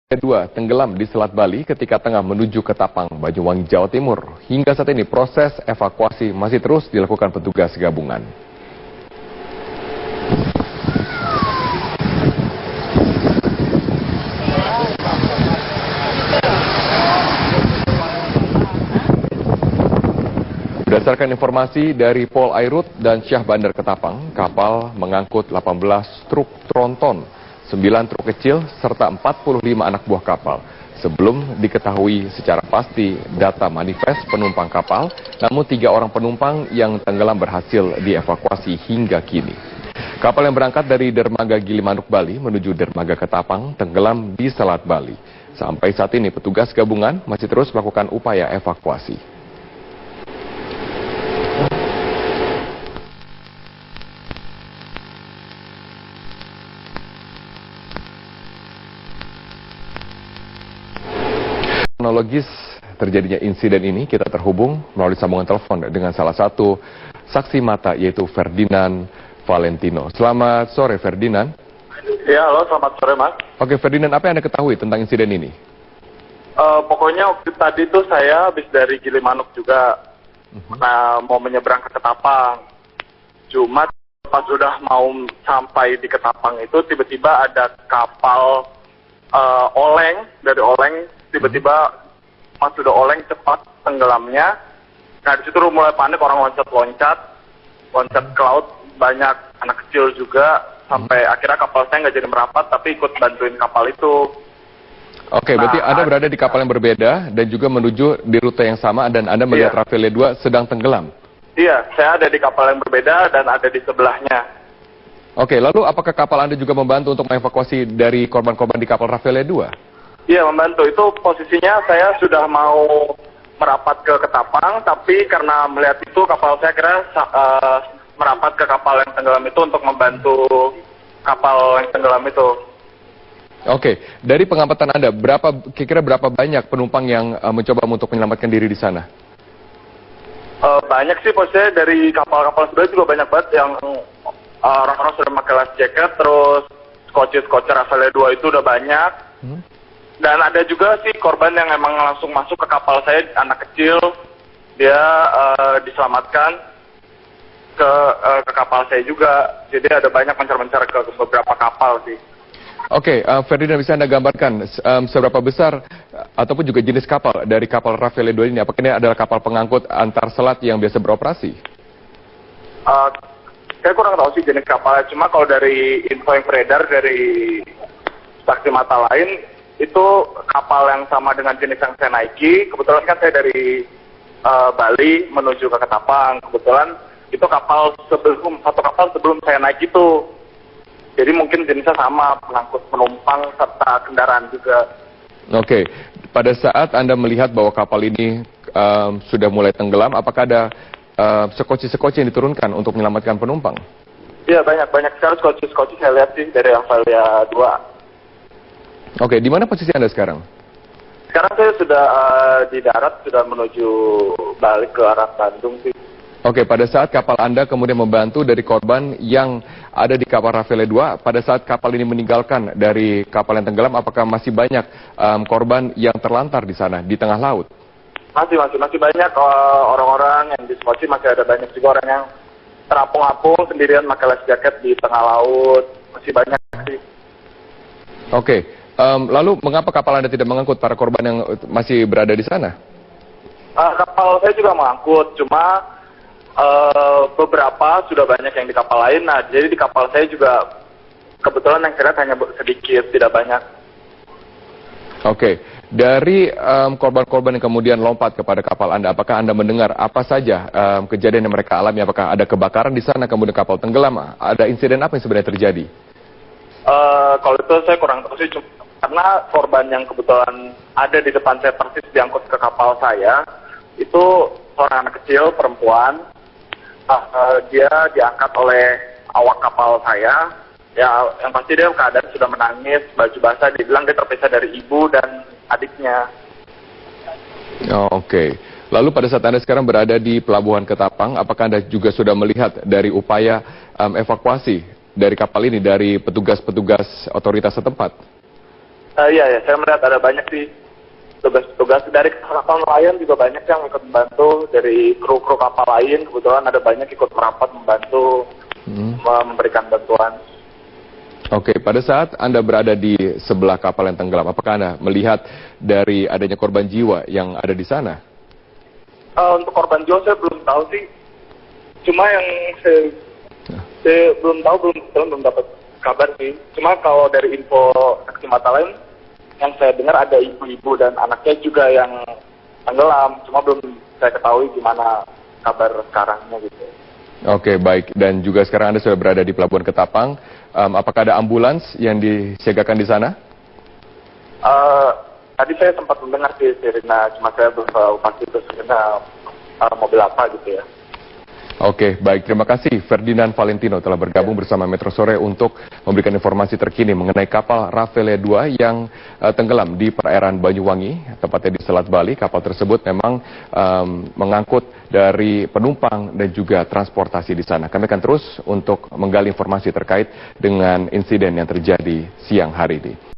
Kedua, tenggelam di Selat Bali ketika tengah menuju ke Tapang, Banyuwangi, Jawa Timur. Hingga saat ini proses evakuasi masih terus dilakukan petugas gabungan. Berdasarkan informasi dari Pol Airut dan Syah Bandar Ketapang, kapal mengangkut 18 truk tronton, 9 truk kecil, serta 45 anak buah kapal. Sebelum diketahui secara pasti data manifest penumpang kapal, namun 3 orang penumpang yang tenggelam berhasil dievakuasi hingga kini. Kapal yang berangkat dari dermaga Gilimanuk, Bali menuju dermaga Ketapang tenggelam di Selat Bali. Sampai saat ini petugas gabungan masih terus melakukan upaya evakuasi. Kronologis terjadinya insiden ini, kita terhubung melalui sambungan telepon dengan salah satu saksi mata, yaitu Ferdinand Valentino. Selamat sore, Ferdinand. Ya, halo, selamat sore, Mas. Oke, Ferdinand, apa yang Anda ketahui tentang insiden ini? Pokoknya waktu tadi tuh saya habis dari Gilimanuk juga, mau menyeberang ke Ketapang. Cuma pas sudah mau sampai di Ketapang itu, tiba-tiba ada kapal oleng, dari oleng, tiba-tiba pas sudah oleng cepat tenggelamnya. Nah, di situ mulai panik, orang loncat ke laut, banyak anak kecil juga, sampai akhirnya kapal saya nggak jadi merapat, tapi ikut bantuin kapal itu. Oke, berarti Anda berada di kapal yang berbeda dan juga menuju di rute yang sama, dan Anda melihat Rafael 2 sedang tenggelam? Iya, saya ada di kapal yang berbeda dan ada di sebelahnya. Oke, lalu apakah kapal Anda juga membantu untuk mengevakuasi dari korban-korban di kapal Rafael 2? Iya, membantu. Itu posisinya saya sudah mau merapat ke Ketapang, tapi karena melihat itu kapal saya kira merapat ke kapal yang tenggelam itu untuk membantu kapal yang tenggelam itu. Oke, dari pengamatan Anda, kira-kira berapa banyak penumpang yang mencoba untuk menyelamatkan diri di sana? Banyak sih, posisinya dari kapal-kapal sebelah juga banyak banget yang orang-orang sudah pakai life jacket, terus skoci Rafael 2 itu udah banyak. Dan ada juga sih korban yang emang langsung masuk ke kapal saya, anak kecil, dia diselamatkan ke kapal saya juga. Jadi ada banyak mencar-mencar ke beberapa kapal sih. Oke, Ferdinand, bisa Anda gambarkan seberapa besar ataupun juga jenis kapal dari kapal Rafael 2 ini? Apakah ini adalah kapal pengangkut antar selat yang biasa beroperasi? Saya kurang tahu sih jenis kapalnya, cuma kalau dari info yang beredar dari saksi mata lain, itu kapal yang sama dengan jenis yang saya naiki. Kebetulan kan saya dari Bali menuju ke Ketapang. Kebetulan itu satu kapal sebelum saya naik itu. Jadi mungkin jenisnya sama, pengangkut penumpang serta kendaraan juga. Oke, pada saat Anda melihat bahwa kapal ini sudah mulai tenggelam, apakah ada sekoci-sekoci yang diturunkan untuk menyelamatkan penumpang? Iya, banyak sekali skoci saya lihat sih dari Rafael 2. Oke, di mana posisi Anda sekarang? Sekarang saya sudah di darat, sudah menuju balik ke arah Bandung sih. Oke, pada saat kapal Anda kemudian membantu dari korban yang ada di kapal Rafael 2, pada saat kapal ini meninggalkan dari kapal yang tenggelam, apakah masih banyak korban yang terlantar di sana, di tengah laut? Masih banyak orang-orang yang di skoci, masih ada banyak juga orang yang terapung-apung sendirian pakai life jacket di tengah laut, masih banyak sih. Oke. Lalu mengapa kapal Anda tidak mengangkut para korban yang masih berada di sana? Kapal saya juga mengangkut, cuma beberapa sudah banyak yang di kapal lain. Nah, jadi di kapal saya juga kebetulan yang saya lihat hanya sedikit, tidak banyak. Oke, dari korban-korban yang kemudian lompat kepada kapal Anda, apakah Anda mendengar apa saja kejadian yang mereka alami? Apakah ada kebakaran di sana, kemudian kapal tenggelam? Ada insiden apa yang sebenarnya terjadi? Kalau itu saya kurang tahu sih, karena korban yang kebetulan ada di depan saya persis diangkut ke kapal saya, itu seorang anak kecil, perempuan. Dia diangkat oleh awak kapal saya. Ya, yang pasti dia keadaan sudah menangis, baju basah, dia bilang dia terpisah dari ibu dan adiknya. Oke. Lalu pada saat Anda sekarang berada di Pelabuhan Ketapang, apakah Anda juga sudah melihat dari upaya evakuasi dari kapal ini, dari petugas-petugas otoritas setempat? Iya ya, saya melihat ada banyak sih tugas-tugas dari kapal nelayan juga banyak yang ikut membantu, dari kru-kru kapal lain kebetulan ada banyak ikut merapat membantu memberikan bantuan. Oke, pada saat Anda berada di sebelah kapal yang tenggelam, apakah Anda melihat dari adanya korban jiwa yang ada di sana? Untuk korban jiwa saya belum tahu sih, cuma yang saya belum tahu, belum dapat kabar sih. Cuma kalau dari info saksi mata lain, yang saya dengar ada ibu-ibu dan anaknya juga yang tenggelam, cuma belum saya ketahui gimana kabar sekarangnya gitu. Oke, baik. Dan juga sekarang Anda sudah berada di Pelabuhan Ketapang. Apakah ada ambulans yang disiagakan di sana? Tadi saya sempat mendengar sih sirena, cuma saya belum tahu pasti itu sirena mobil apa gitu ya. Oke, baik. Terima kasih Ferdinand Valentino telah bergabung bersama Metro Sore untuk memberikan informasi terkini mengenai kapal Raffele 2 yang tenggelam di perairan Banyuwangi, tepatnya di Selat Bali. Kapal tersebut memang mengangkut dari penumpang dan juga transportasi di sana. Kami akan terus untuk menggali informasi terkait dengan insiden yang terjadi siang hari ini.